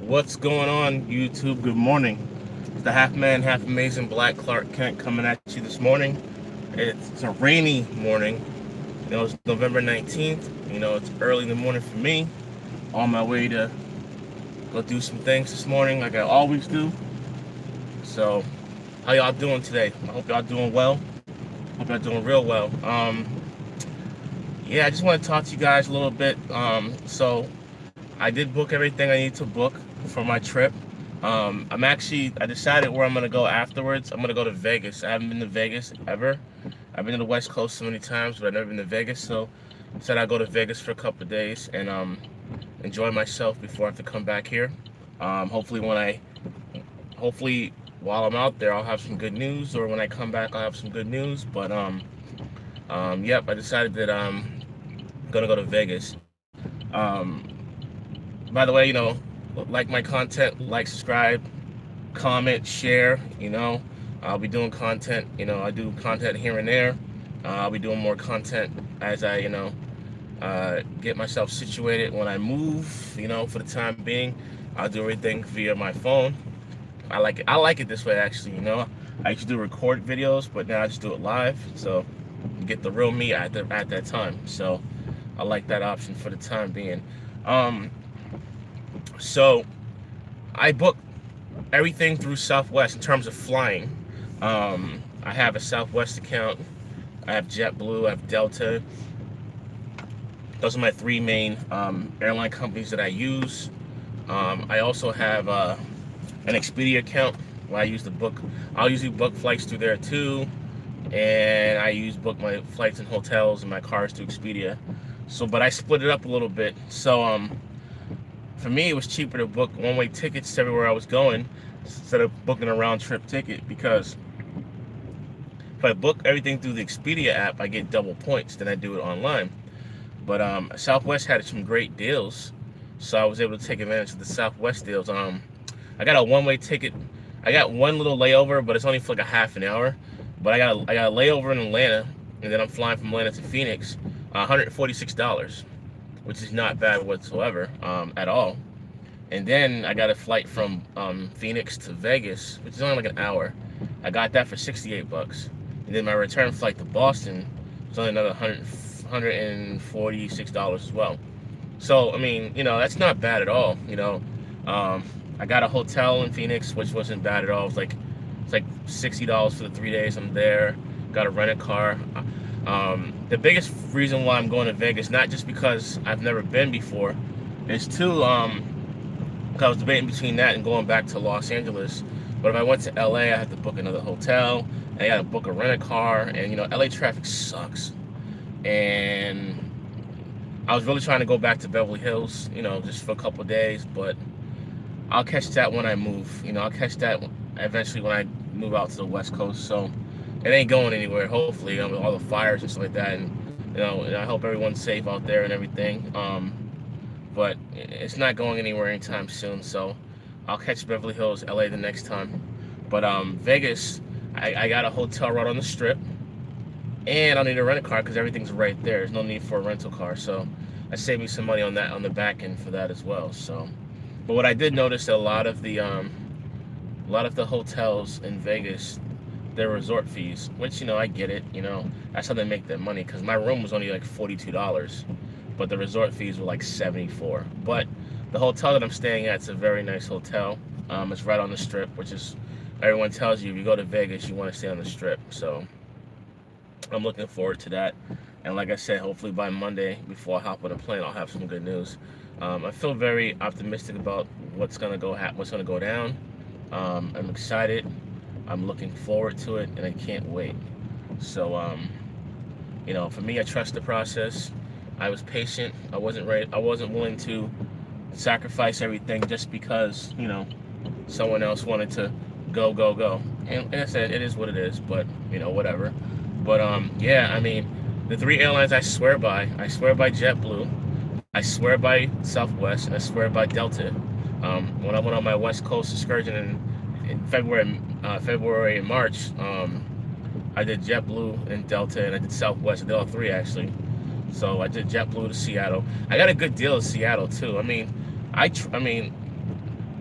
What's going on, YouTube? Good morning. It's the half man, half amazing Black Clark Kent coming at you this morning. It's a rainy morning. It's November 19th. It's early in the morning for me. On my way to go do some things this morning, like I always do. So, how y'all doing today? I hope y'all doing well. Hope y'all doing real well. Yeah, I just want to talk to you guys a little bit. So I did book everything I need to book for my trip. I decided where I'm gonna go afterwards. I'm gonna go to Vegas. I haven't been to Vegas ever. I've been to the West Coast so many times, but I've never been to Vegas. So I said I'd go to Vegas for a couple of days and enjoy myself before I have to come back here. Hopefully hopefully while I'm out there, I'll have some good news, or when I come back, I'll have some good news. But yep, I decided that I'm gonna go to Vegas. By the way, like my content, like, subscribe, comment, share. I'll be doing content. I do content here and there. I'll be doing more content as I, get myself situated when I move. For the time being, I'll do everything via my phone. I like it. I like it this way, actually. I used to do record videos, but now I just do it live. So you get the real me at that time. So I like that option for the time being. Um, so I book everything through Southwest in terms of flying. I have a Southwest account. I have JetBlue. I have Delta. Those are my three main airline companies that I use. I also have an Expedia account where I use the book. I'll usually book flights through there too, and I book my flights and hotels and my cars through Expedia. So, but I split it up a little bit. So, for me, it was cheaper to book one-way tickets to everywhere I was going instead of booking a round-trip ticket, because if I book everything through the Expedia app, I get double points than I do it online. But Southwest had some great deals, so I was able to take advantage of the Southwest deals. I got a one-way ticket. I got one little layover, but it's only for like a half an hour. But I got a layover in Atlanta, and then I'm flying from Atlanta to Phoenix, $146, which is not bad whatsoever, at all. And then I got a flight from Phoenix to Vegas, which is only like an hour. I got that for $68. And then my return flight to Boston was only another $146 as well. So, I mean, that's not bad at all. I got a hotel in Phoenix, which wasn't bad at all. It's like $60 for the 3 days I'm there. Got to rent a car. The biggest reason why I'm going to Vegas, not just because I've never been before, is because I was debating between that and going back to Los Angeles. But if I went to LA, I had to book another hotel, and I got to book a rent-a-car, and LA traffic sucks. And I was really trying to go back to Beverly Hills, just for a couple of days, but I'll catch that when I move. I'll catch that eventually when I move out to the West Coast. So it ain't going anywhere, hopefully, with all the fires and stuff like that. And I hope everyone's safe out there and everything. But it's not going anywhere anytime soon. So I'll catch Beverly Hills, LA the next time. But Vegas, I got a hotel right on the Strip. And I'll need a rent-a-car because everything's right there. There's no need for a rental car. So I saved me some money on that, on the back end for that as well. So, but what I did notice, that a lot of the hotels in Vegas, their resort fees, which, I get it, that's how they make their money, because my room was only like $42, but the resort fees were like $74. But the hotel that I'm staying at is a very nice hotel. It's right on the Strip, which is, everyone tells you if you go to Vegas, you want to stay on the Strip. So I'm looking forward to that. And like I said, hopefully by Monday, before I hop on a plane, I'll have some good news. I feel very optimistic about what's gonna go down. I'm excited. I'm looking forward to it, and I can't wait. So, for me, I trust the process. I was patient. I wasn't willing to sacrifice everything just because, someone else wanted to go, go, go. And like I said, it is what it is, but, whatever. But, yeah, I mean, the three airlines I swear by JetBlue, I swear by Southwest, and I swear by Delta. When I went on my West Coast excursion in February and March, I did JetBlue and Delta, and I did Southwest. I did all three, actually. So I did JetBlue to Seattle. I got a good deal in Seattle too. I mean,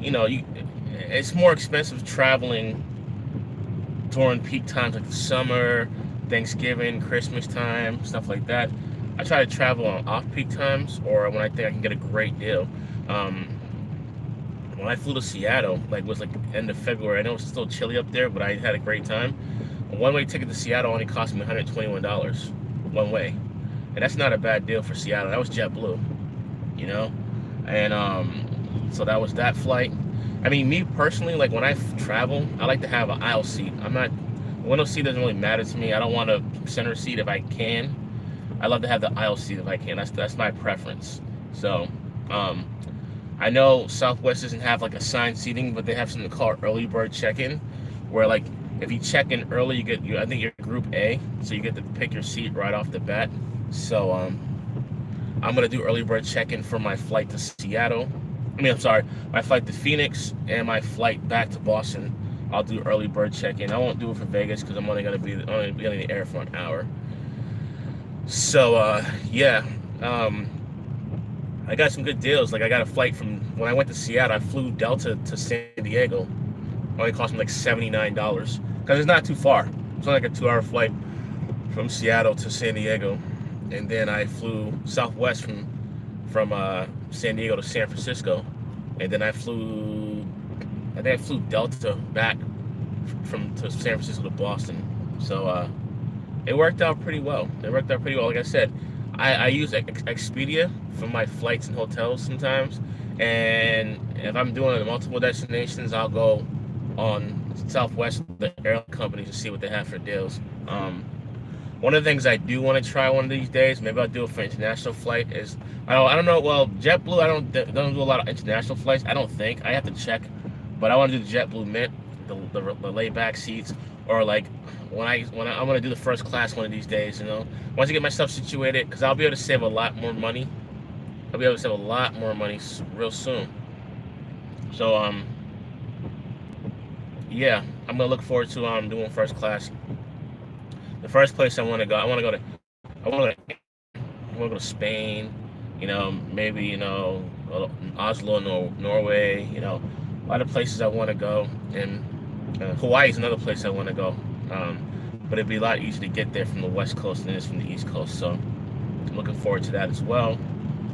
it's more expensive traveling during peak times like the summer, Thanksgiving, Christmas time, stuff like that. I try to travel on off-peak times or when I think I can get a great deal. Um, when I flew to Seattle, like it was like end of February. I know it's still chilly up there, but I had a great time. A one-way ticket to Seattle only cost me $121 one way, and that's not a bad deal for Seattle. That was JetBlue, you know, and so that was that flight. I mean, me personally, like when I travel, I like to have an aisle seat. I'm not Window seat doesn't really matter to me. I don't want a center seat if I can. I love to have the aisle seat if I can. That's my preference. So, um, I know Southwest doesn't have like assigned seating, but they have something called early bird check-in, where like if you check in early, I think you're Group A, so you get to pick your seat right off the bat. So I'm gonna do early bird check-in for my flight to Seattle. I'm sorry, my flight to Phoenix and my flight back to Boston. I'll do early bird check-in. I won't do it for Vegas because I'm only gonna be in the air for an hour. So yeah. I got some good deals. Like I got a flight from when I went to Seattle. I flew Delta to San Diego. It only cost me like $79 because it's not too far. It's only like a 2-hour flight from Seattle to San Diego, and then I flew Southwest from San Diego to San Francisco, and then I think I flew Delta back to San Francisco to Boston. So it worked out pretty well. Like I said, I use Expedia for my flights and hotels sometimes, and if I'm doing multiple destinations, I'll go on Southwest, the airline companies, to see what they have for deals. One of the things I do want to try one of these days, maybe I'll do it for international flight, is I don't know. Well, JetBlue, I don't do a lot of international flights. I don't think. I have to check, but I want to do the JetBlue Mint, the laid back seats, or like when I'm gonna do the first class one of these days. Once I get myself situated, because I'll be able to save a lot more money. I'll be able to save a lot more money real soon. So yeah, I'm gonna look forward to doing first class. The first place I want to go, I want to go to Spain. Maybe Oslo, Norway. A lot of places I want to go, and Hawaii is another place I want to go. But it'd be a lot easier to get there from the West Coast than it is from the East Coast. So I'm looking forward to that as well.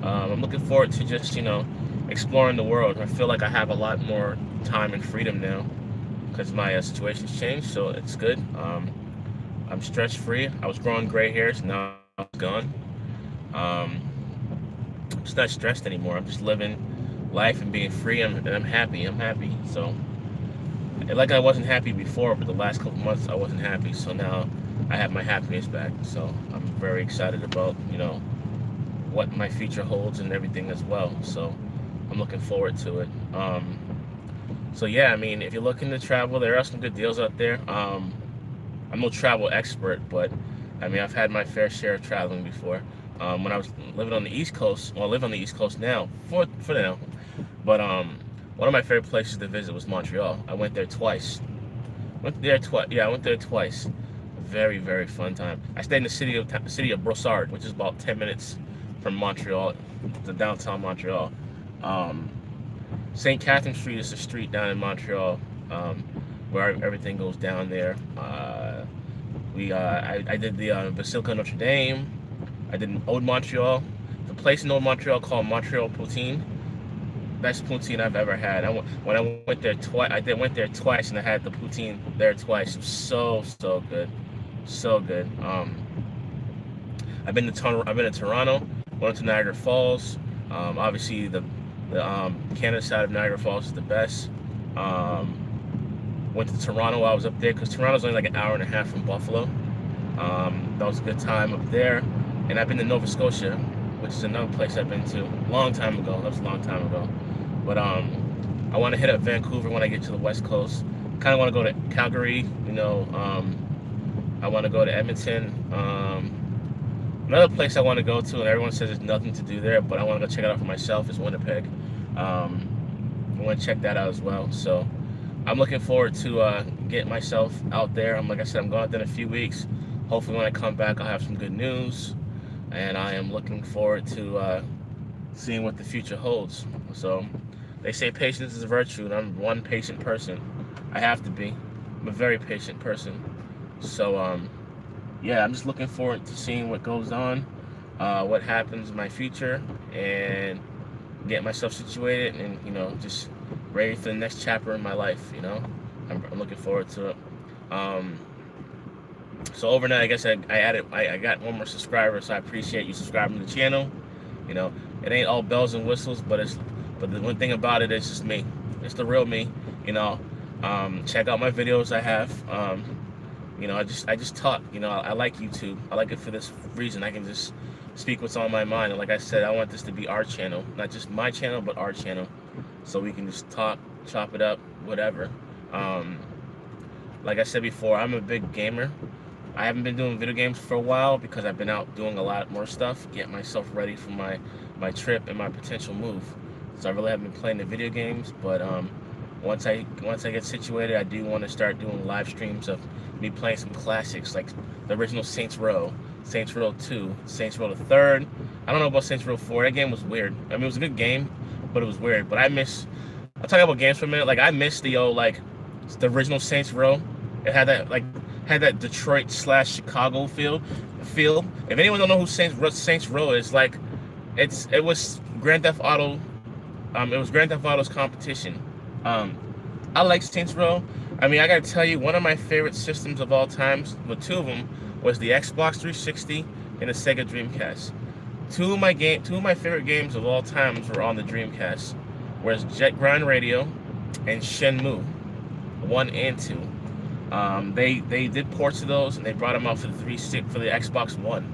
I'm looking forward to just exploring the world. I feel like I have a lot more time and freedom now because my situation's changed, so it's good. I'm stress-free. I was growing gray hairs, now it's gone. I'm just not stressed anymore. I'm just living life and being free, and I'm happy. So, like I wasn't happy before, but the last couple months I wasn't happy. So now I have my happiness back. So I'm very excited about what my future holds and everything as well. So I'm looking forward to it. So yeah, I mean, if you're looking to travel, there are some good deals out there. I'm no travel expert, but I mean, I've had my fair share of traveling before. When I was living on the East Coast, well, I live on the East Coast now, for now. But one of my favorite places to visit was Montreal. I went there twice. Yeah, I went there twice. Very, very fun time. I stayed in the city of Brossard, which is about 10 minutes from Montreal, to downtown Montreal. St. Catherine Street is a street down in Montreal where everything goes down there. I did the Basilica Notre Dame. I did Old Montreal. The place in Old Montreal called Montreal Poutine. Best poutine I've ever had. When I went there twice, went there twice, and I had the poutine there twice. It was so good, so good. I've been to Toronto. Went to Niagara Falls. Obviously the Canada side of Niagara Falls is the best. Went to Toronto while I was up there because Toronto's only like an hour and a half from Buffalo. That was a good time up there. And I've been to Nova Scotia, which is another place I've been to a long time ago. That was a long time ago. But I want to hit up Vancouver when I get to the West Coast. Kind of want to go to Calgary. I want to go to Edmonton. Another place I want to go to, and everyone says there's nothing to do there, but I want to go check it out for myself, is Winnipeg. I want to check that out as well. So I'm looking forward to getting myself out there. Like I said, I'm going out there in a few weeks. Hopefully when I come back, I'll have some good news. And I am looking forward to seeing what the future holds. So They say patience is a virtue, and I'm one patient person. I have to be. I'm a very patient person. So yeah, I'm just looking forward to seeing what goes on, what happens in my future, and get myself situated, and just ready for the next chapter in my life. I'm looking forward to it. Um, so overnight, I guess I got one more subscriber, so I appreciate you subscribing to the channel. You know, it ain't all bells and whistles, but the one thing about it is just me. It's the real me. Check out my videos I have. I just talk. I like YouTube. I like it for this reason. I can just speak what's on my mind. And like I said, I want this to be our channel, not just my channel, but our channel, so we can just talk, chop it up, whatever. Like I said before, I'm a big gamer. I haven't been doing video games for a while because I've been out doing a lot more stuff, getting myself ready for my trip and my potential move. So I really haven't been playing the video games, but once I get situated, I do want to start doing live streams of me playing some classics like the original Saints Row, Saints Row 2, Saints Row the Third. I don't know about Saints Row 4. That game was weird. I mean, it was a good game, but it was weird. But I'll talk about games for a minute. Like, I miss the original Saints Row. It had that Detroit / Chicago feel. If anyone don't know who Saints Row is, like, it was Grand Theft Auto. It was Grand Theft Auto's competition. I like Saints Row. I mean, I gotta tell you, one of my favorite systems of all times, well, two of them, was the Xbox 360 and the Sega Dreamcast. Two of my favorite games of all times were on the Dreamcast, whereas Jet Grind Radio and Shenmue 1 and 2. They did ports of those, and they brought them out for the Xbox One.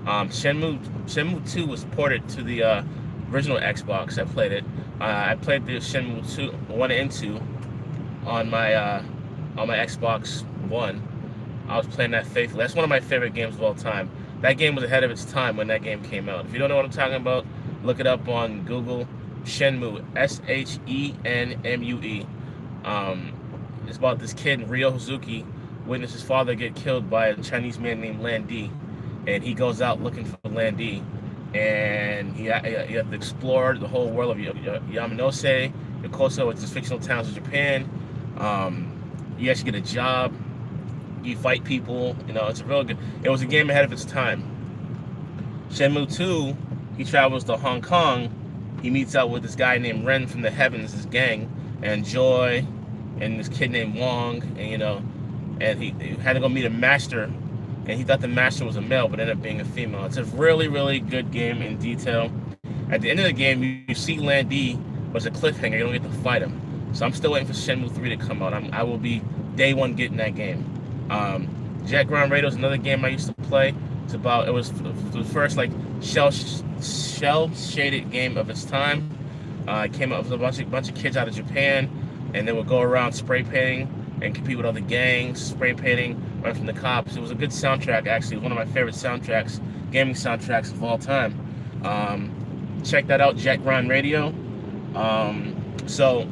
Shenmue 2 was ported to the original Xbox. I played it. I played the Shenmue 2 1 and 2 on my Xbox One. I was playing that faithfully. That's one of my favorite games of all time. That game was ahead of its time when that game came out. If you don't know what I'm talking about, look it up on Google. Shenmue, Shenmue. It's about this kid, Ryo Hazuki, witnessed his father get killed by a Chinese man named Lan Di, and he goes out looking for Lan Di, and you have to explore the whole world of Yamanose, Yokoso, which is fictional towns in Japan. You actually get a job. You fight people. It's a real good. It was a game ahead of its time. Shenmue 2, he travels to Hong Kong. He meets up with this guy named Ren from the Heavens, this gang, and Joy, and this kid named Wong, and he had to go meet a master, and he thought the master was a male, but ended up being a female. It's a really, really good game in detail. At the end of the game, you see Lan Di was a cliffhanger. You don't get to fight him. So I'm still waiting for Shenmue 3 to come out. I will be day one getting that game. Jet Grind Radio is another game I used to play. It was the first shell shaded game of its time. It came out with a bunch of kids out of Japan, and they would go around spray painting and compete with other gangs, spray painting, run from the cops. It was a good soundtrack, actually. One of my favorite soundtracks, gaming soundtracks of all time. Check that out, Jet Grind Radio. So,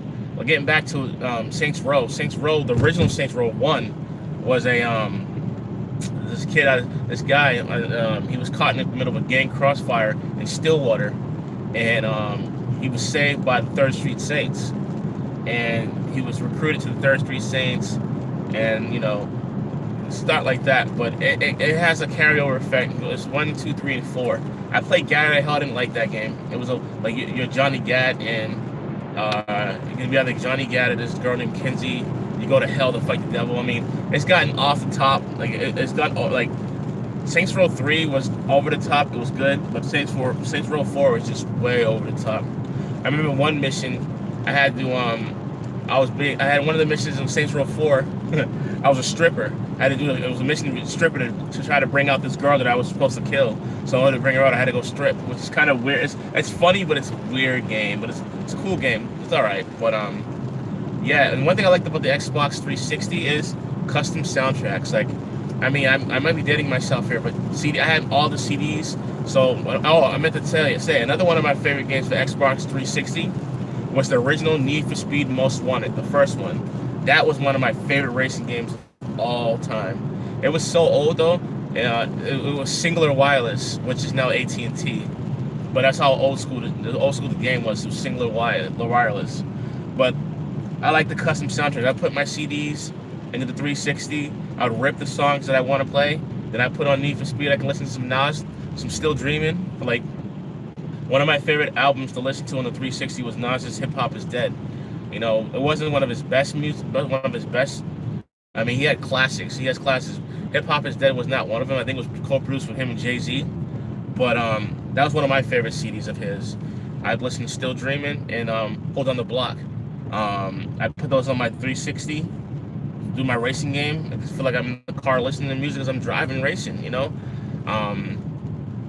getting back to Saints Row. Saints Row, the original Saints Row 1 was this guy, he was caught in the middle of a gang crossfire in Stillwater, and he was saved by the 3rd Street Saints, and he was recruited to the 3rd Street Saints, and start like that, but it has a carryover effect. It's 1, 2, 3, and 4. I played Gad. I didn't like that game. It was you're Johnny Gad, and you can be either Johnny Gad or this girl named Kinsey. You go to hell to fight the devil. I mean, it's gotten off the top. It's got Saints Row 3 was over the top. It was good, but Saints Row 4 was just way over the top. I remember one mission I had to I had one of the missions in Saints Row 4. I was a stripper. It was a mission with a stripper to try to bring out this girl that I was supposed to kill. So in order to bring her out, I had to go strip, which is kind of weird. It's funny, but it's a weird game. But it's a cool game. It's all right. But yeah. And one thing I liked about the Xbox 360 is custom soundtracks. I might be dating myself here, but I had all the CDs. So I meant to say another one of my favorite games for Xbox 360 was the original Need for Speed Most Wanted, the first one. That was one of my favorite racing games of all time. It was so old though. It was Singular Wireless, which is now AT&T. But that's how old school the game was. It was singular wireless. But I like the custom soundtrack. I put my CDs into the 360. I would rip the songs that I want to play. Then I put on Need for Speed. I can listen to some Nas, some Still Dreaming. Like, one of my favorite albums to listen to on the 360 was Nas's Hip Hop Is Dead. You know, it wasn't one of his best music, but one of his best. I mean, he had classics. He has classics. Hip Hop Is Dead was not one of them. I think it was co-produced with him and Jay-Z. But that was one of my favorite CDs of his. I'd listen to Still Dreaming and Hold on the Block. I put those on my 360, do my racing game. I just feel like I'm in the car listening to music as I'm driving racing, you know?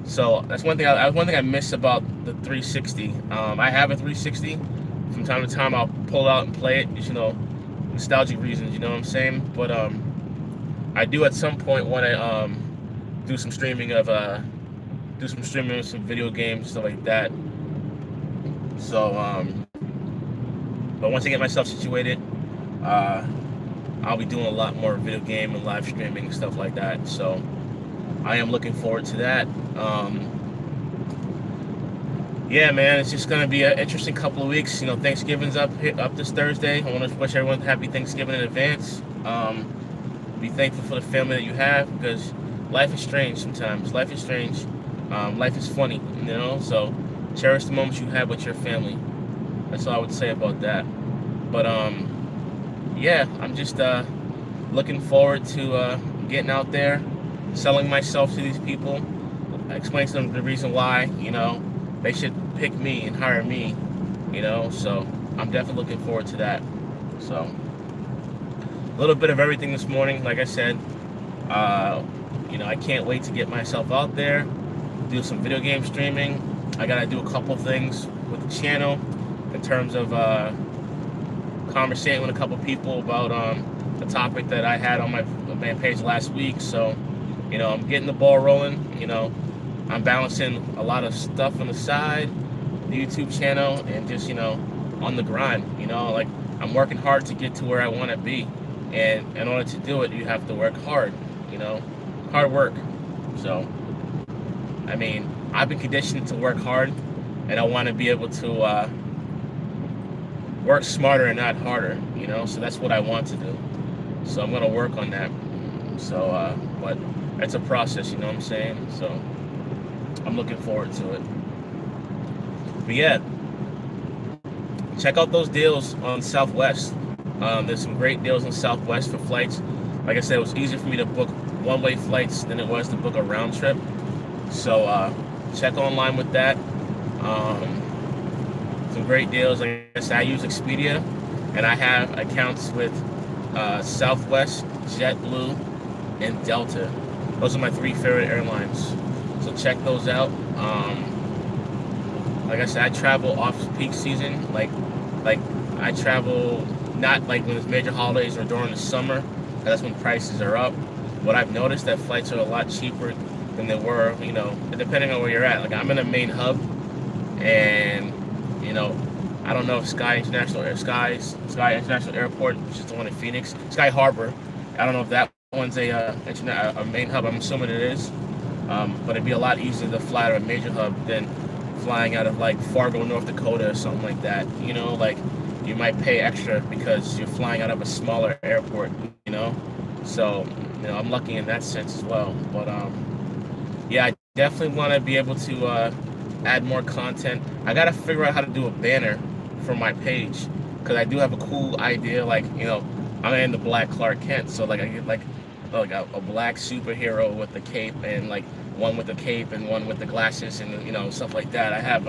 So that's one thing I miss about the 360. I have a 360. From time to time, I'll pull it out and play it, just, you know, nostalgic reasons, you know what I'm saying? But I do at some point want to do some streaming of some video games, stuff like that. So, but once I get myself situated, I'll be doing a lot more video game and live streaming and stuff like that. So I am looking forward to that. Yeah, man, it's just gonna be an interesting couple of weeks. You know, Thanksgiving's up this Thursday. I want to wish everyone happy Thanksgiving in advance. Be thankful for the family that you have, because life is strange sometimes. Life is strange. Life is funny, you know. So cherish the moments you have with your family. That's all I would say about that. But yeah, I'm just looking forward to getting out there, selling myself to these people, explaining to them the reason why, you know, they should pick me and hire me, you know. So I'm definitely looking forward to that. So a little bit of everything this morning. Like I said, you know, I can't wait to get myself out there, do some video game streaming. I gotta do a couple things with the channel in terms of conversating with a couple people about the topic that I had on my page last week. So, you know, I'm getting the ball rolling. You know, I'm balancing a lot of stuff on the side, the YouTube channel, and just, you know, on the grind. You know, like, I'm working hard to get to where I want to be, and in order to do it, you have to work hard. You know, hard work. So, I mean, I've been conditioned to work hard, and I want to be able to work smarter and not harder, you know. So that's what I want to do. So I'm gonna work on that. So, but it's a process, you know what I'm saying? So I'm looking forward to it. But yeah, check out those deals on Southwest. There's some great deals on Southwest for flights. Like I said, it was easier for me to book one-way flights than it was to book a round trip. So check online with that. Some great deals. Like I said, I use Expedia, and I have accounts with Southwest, JetBlue, and Delta. Those are my 3 favorite airlines. So check those out. Like I said, I travel off peak season. Like I travel not like when it's major holidays or during the summer. That's when prices are up. What I've noticed, that flights are a lot cheaper than they were, you know, depending on where you're at. Like, I'm in a main hub, and, you know, I don't know if Sky International Airport, which is the one in Phoenix, Sky Harbor, I don't know if that one's a main hub. I'm assuming it is. But it'd be a lot easier to fly to a major hub than flying out of, like, Fargo, North Dakota or something like that. You know, like, you might pay extra because you're flying out of a smaller airport, you know? So, you know, I'm lucky in that sense as well. But, yeah, I definitely want to be able to add more content. I got to figure out how to do a banner for my page, because I do have a cool idea. Like, you know, I'm in the Black Clark Kent, so, like, I get, like a black superhero with the cape, and, like, one with the cape and one with the glasses, and, you know, stuff like that. I have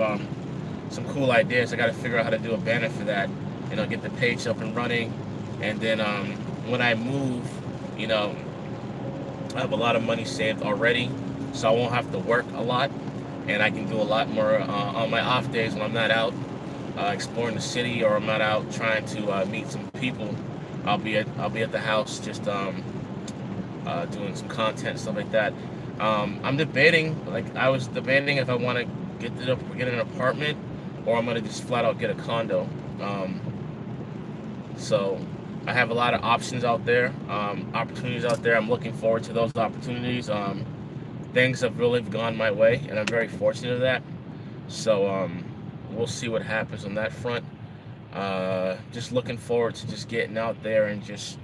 some cool ideas. I got to figure out how to do a banner for that, you know, get the page up and running. And then when I move, you know, I have a lot of money saved already, so I won't have to work a lot, and I can do a lot more on my off days when I'm not out exploring the city, or I'm not out trying to meet some people. I'll be at the house just doing some content, stuff like that. I'm debating, like I was debating, if I want to get an apartment, or I'm gonna just flat out get a condo. So I have a lot of options out there, opportunities out there. I'm looking forward to those opportunities. Things have really gone my way, and I'm very fortunate of that. So we'll see what happens on that front. Just looking forward to just getting out there and just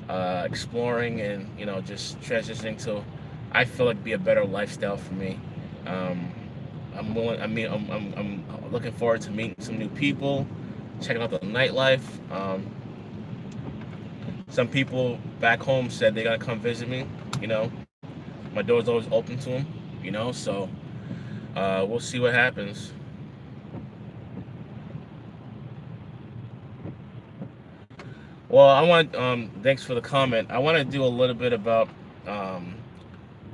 exploring and just transitioning to, I feel like, be a better lifestyle for me. Um, I'm willing. I mean, I'm looking forward to meeting some new people, checking out the nightlife. Some people back home said they gotta come visit me. You know, my door's always open to them. So we'll see what happens. Well, I want. Thanks for the comment. I want to do a little bit about um,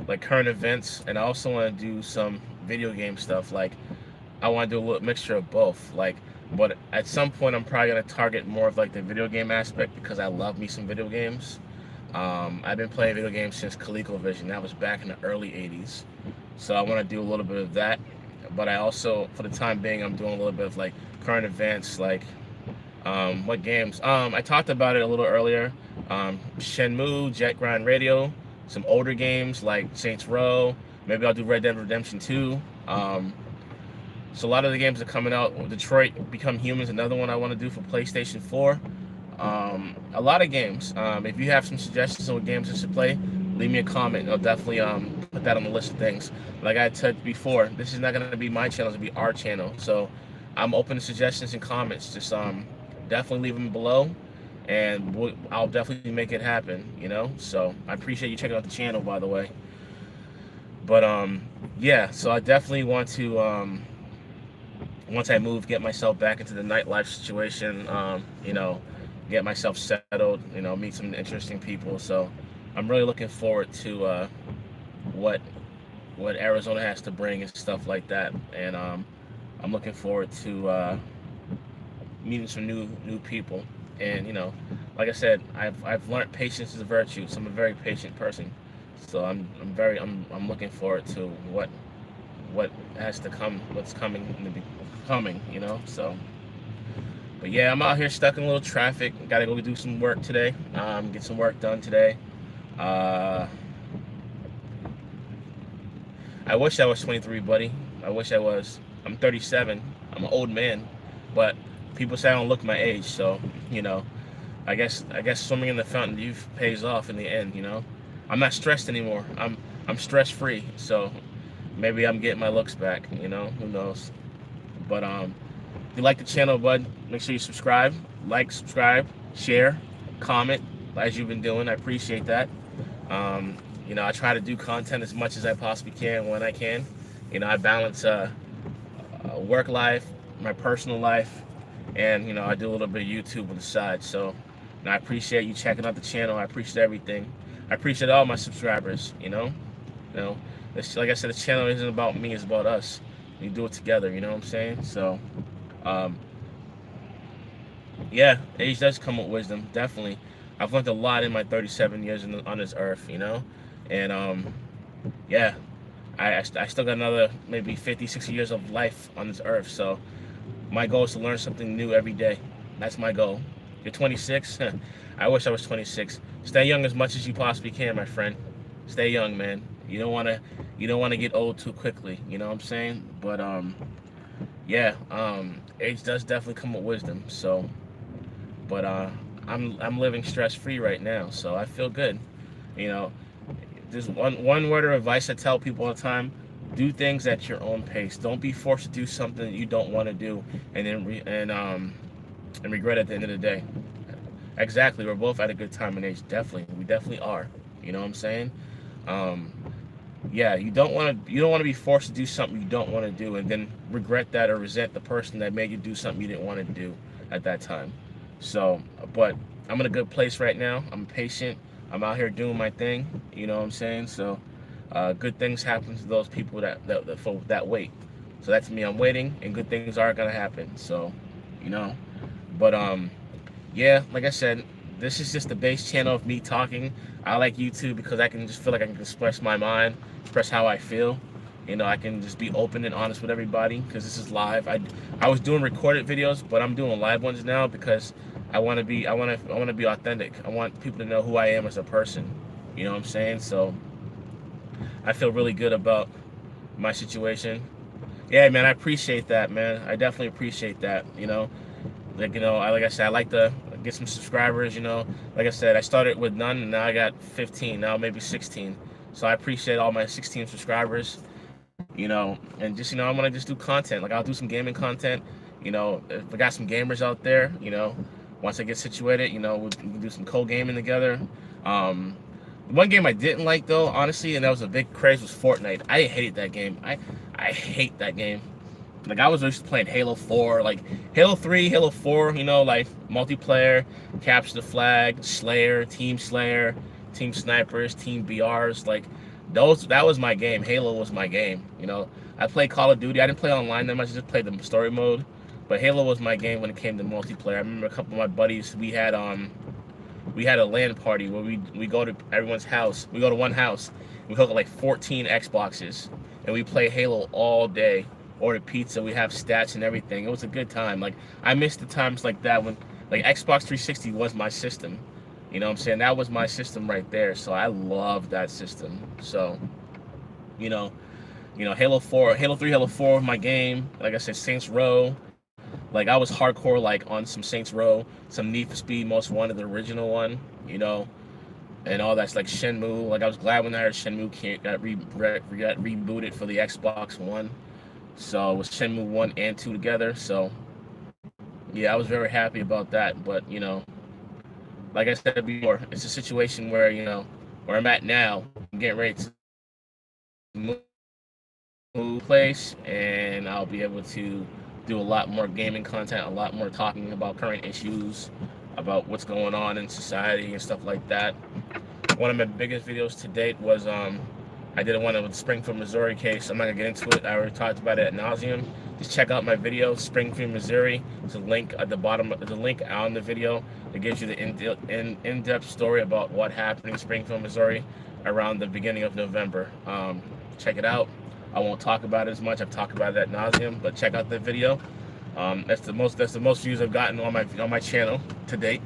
like current events, and I also want to do some video game stuff. Like I want to do a little mixture of both. But at some point, I'm probably gonna target more of like the video game aspect because I love me some video games. I've been playing video games since ColecoVision. That was back in the early '80s. So I want to do a little bit of that. But I also, for the time being, I'm doing a little bit of like current events, like what games. I talked about it a little earlier. Shenmue, Jet Grind Radio, some older games like Saints Row. Maybe I'll do Red Dead Redemption 2. So a lot of the games are coming out. Detroit Become Humans, another one I want to do for PlayStation 4. A lot of games. If you have some suggestions on what games I should play, leave me a comment. I'll definitely put that on the list of things. Like I said before, this is not going to be my channel. It's going to be our channel. So I'm open to suggestions and comments. Just definitely leave them below, and I'll definitely make it happen. So I appreciate you checking out the channel, by the way. But yeah, so I definitely want to once I move, get myself back into the nightlife situation. Get myself settled. Meet some interesting people. So I'm really looking forward to what Arizona has to bring and stuff like that. And I'm looking forward to meeting some new people. And like I said, I've learned patience is a virtue. So I'm a very patient person. So I'm looking forward to what has to come, what's coming in the coming. So. But yeah, I'm out here stuck in a little traffic. Gotta go do some work today. Get some work done today. I wish I was 23, buddy. I wish I was. I'm 37. I'm an old man, but people say I don't look my age. So I guess swimming in the fountain of youth pays off in the end. I'm not stressed anymore. I'm stress free. So maybe I'm getting my looks back. Who knows? But if you like the channel, bud, make sure you subscribe, share, comment, as you've been doing. I appreciate that. I try to do content as much as I possibly can when I can. I balance work life, my personal life, and I do a little bit of YouTube on the side. So I appreciate you checking out the channel. I appreciate everything. I appreciate all my subscribers. Like I said, the channel isn't about me; it's about us. We do it together. You know what I'm saying? So. Yeah, age does come with wisdom, definitely. I've learned a lot in my 37 years on this earth, and yeah, I still got another maybe 50, 60 years of life on this earth. So my goal is to learn something new every day. That's my goal. You're 26. I wish I was 26. Stay young as much as you possibly can, my friend. Stay young, man. You don't want to get old too quickly. You know what I'm saying? But yeah, age does definitely come with wisdom. So, but I'm living stress free right now, so I feel good. There's one word of advice I tell people all the time: do things at your own pace. Don't be forced to do something that you don't want to do, and then regret at the end of the day. Exactly, we're both at a good time and age. Definitely, we definitely are. You know what I'm saying? Yeah, you don't want to be forced to do something you don't want to do and then regret that or resent the person that made you do something you didn't want to do at that time. So, but I'm in a good place right now. I'm patient. I'm out here doing my thing. You know what I'm saying? So, good things happen to those people that wait. So that's me. I'm waiting, and good things are gonna happen. So, but yeah, like I said, this is just the base channel of me talking. I like YouTube because I can just feel like I can express my mind, express how I feel. I can just be open and honest with everybody because this is live. I was doing recorded videos, but I'm doing live ones now because I want to be authentic. I want people to know who I am as a person. You know what I'm saying? So I feel really good about my situation. Yeah, man, I appreciate that, man. I definitely appreciate that. Like like I said, I like to get some subscribers. Like I said, I started with none, and now I got 15, now maybe 16. So I appreciate all my 16 subscribers. And just I want to just do content. Like, I'll do some gaming content. If I got some gamers out there, once I get situated, we can do some co-gaming together. Um, One game I didn't like, though, honestly, and that was a big craze, was Fortnite. I hated that game. I hate that game. Like, I was used to playing Halo 4, like Halo 3, Halo 4, like multiplayer, capture the flag, Slayer, Team Snipers, Team BRs, like that was my game. Halo was my game. I played Call of Duty. I didn't play online that much, I just played the story mode. But Halo was my game when it came to multiplayer. I remember a couple of my buddies, we had a LAN party where we go to everyone's house. We go to one house. We hook up like 14 Xboxes, and we play Halo all day. Order pizza. We have stats and everything. It was a good time. Like, I miss the times like that when like Xbox 360 was my system. You know what I'm saying? That was my system right there. So I love that system. So, you know, Halo 4, Halo 3, Halo 4 was my game. Like I said, Saints Row. Like, I was hardcore, like, on some Saints Row, some Need for Speed Most Wanted, the original one, and all that's like Shenmue. Like, I was glad when I heard Shenmue got rebooted for the Xbox One. So it was Shenmue 1 and 2 together. So, yeah, I was very happy about that. But, like I said before, it's a situation where, where I'm at now, I'm getting ready to move place, and I'll be able to do a lot more gaming content, a lot more talking about current issues, about what's going on in society and stuff like that. One of my biggest videos to date was I did one with the Springfield, Missouri case. I'm not gonna get into it. I already talked about it ad nauseum. Just check out my video, Springfield, Missouri. There's a link at the bottom. There's a link on the video that gives you the in-depth story about what happened in Springfield, Missouri around the beginning of November. Check it out. I won't talk about it as much. I've talked about it ad nauseum, but check out the video. That's the most views I've gotten on my channel to date.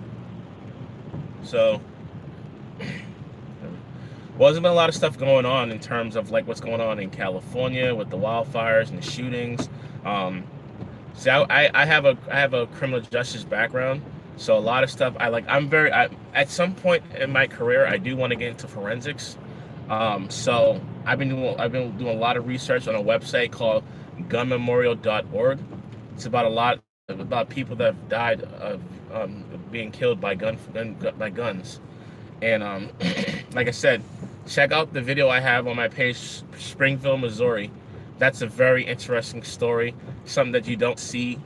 So, well, there's been a lot of stuff going on in terms of like what's going on in California with the wildfires and the shootings. So I have a criminal justice background, so a lot of stuff at some point in my career I do want to get into forensics. So I've been doing a lot of research on a website called gunmemorial.org. It's about people that have died of being killed by guns. And like I said, check out the video I have on my page, Springfield, Missouri. That's a very interesting story, something that you don't see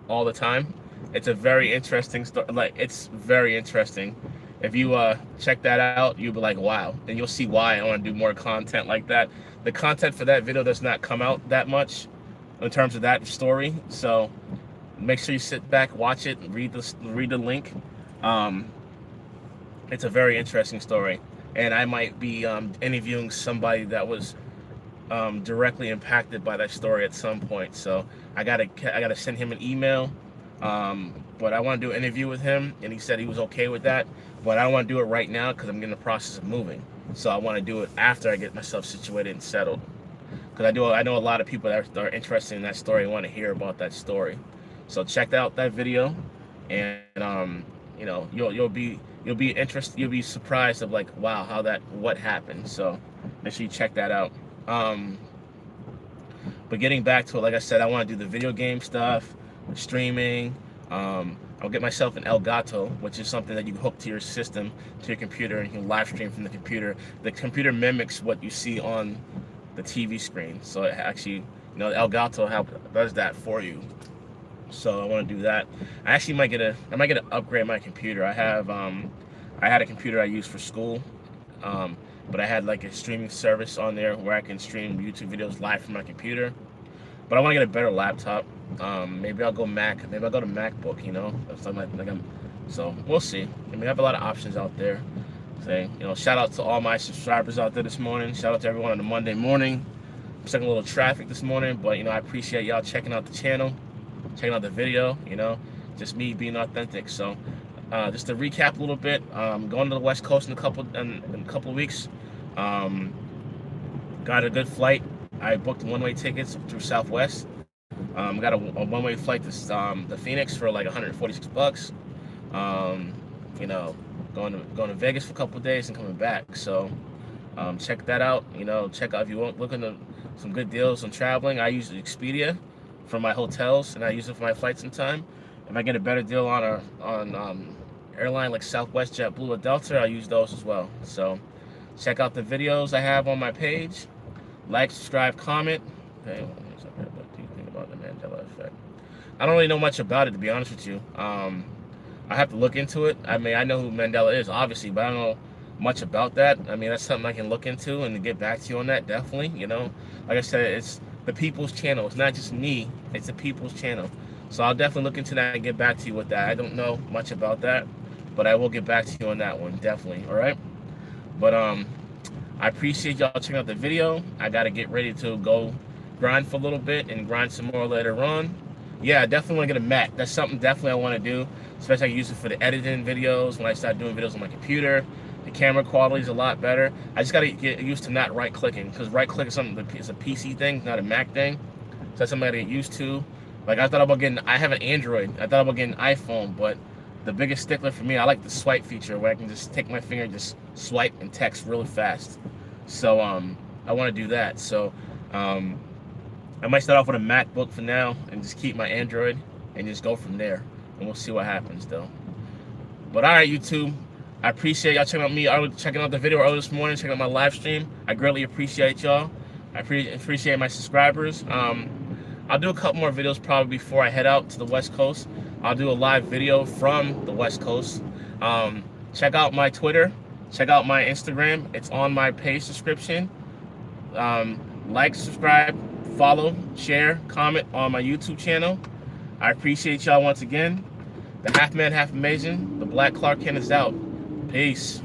all the time. It's a very interesting story. Like, it's very interesting. If you check that out, you'll be like, wow. And you'll see why I want to do more content like that. The content for that video does not come out that much in terms of that story. So make sure you sit back, watch it, read the link. It's a very interesting story. And I might be interviewing somebody that was directly impacted by that story at some point. So I gotta send him an email. But I want to do an interview with him, and he said he was okay with that. But I don't want to do it right now because I'm in the process of moving. So I want to do it after I get myself situated and settled. Because I know a lot of people that are interested in that story and want to hear about that story. So check out that video, and you'll be interested. You'll be surprised of like, wow, what happened. So make sure you check that out. But getting back to it, like I said, I want to do the video game stuff, streaming. I'll get myself an Elgato, which is something that you hook to your system, to your computer, and you can live stream from the computer. The computer mimics what you see on the TV screen, so it actually, Elgato does that for you. So I want to do that. I might get to upgrade my computer. I had a computer I used for school, but I had like a streaming service on there where I can stream YouTube videos live from my computer. But I want to get a better laptop. Maybe I'll go Mac. Maybe I'll go to MacBook. So we'll see. I have a lot of options out there. Shout out to all my subscribers out there this morning. Shout out to everyone on a Monday morning. I'm stuck in a little traffic this morning, but I appreciate y'all checking out the channel, checking out the video. Just me being authentic. So just to recap a little bit, going to the West Coast in a couple of weeks. Got a good flight. I booked one-way tickets through Southwest. Got a one-way flight to the Phoenix for like 146 bucks. You know, going to Vegas for a couple of days and coming back. So check that out. You know, check out if you want looking to some good deals on traveling. I use Expedia for my hotels, and I use it for my flights in time. If I get a better deal on airline like Southwest, JetBlue, or Delta, I use those as well. So check out the videos I have on my page. Like, subscribe, comment. Okay, what do you think about the Mandela effect? I don't really know much about it, to be honest with you. I have to look into it. I mean, I know who Mandela is, obviously, but I don't know much about that. I mean, that's something I can look into and get back to you on that, definitely. You know, like I said, it's the people's channel. It's not just me. It's the people's channel. So I'll definitely look into that and get back to you with that. I don't know much about that, but I will get back to you on that one, definitely. All right? But I appreciate y'all checking out the video. I got to get ready to go grind for a little bit and grind some more later on. Yeah, I definitely want to get a Mac. That's something definitely I want to do, especially I can use it for the editing videos when I start doing videos on my computer. The camera quality is a lot better. I just got to get used to not right-clicking, because right-click is something it's a PC thing, not a Mac thing. So that's something I got to get used to. Like, I have an Android. I thought about getting an iPhone, but the biggest stickler for me, I like the swipe feature where I can just take my finger and just swipe and text really fast. So I want to do that. So I might start off with a MacBook for now and just keep my Android and just go from there. And we'll see what happens, though. But all right, YouTube. I appreciate y'all checking out the video earlier this morning, checking out my live stream. I greatly appreciate y'all. I appreciate my subscribers. I'll do a couple more videos probably before I head out to the West Coast. I'll do a live video from the West Coast. Check out my Twitter. Check out my Instagram. It's on my page description. Like, subscribe, follow, share, comment on my YouTube channel. I appreciate y'all once again. The Half Man, Half Amazing, the Black Clark Kent is out. Peace.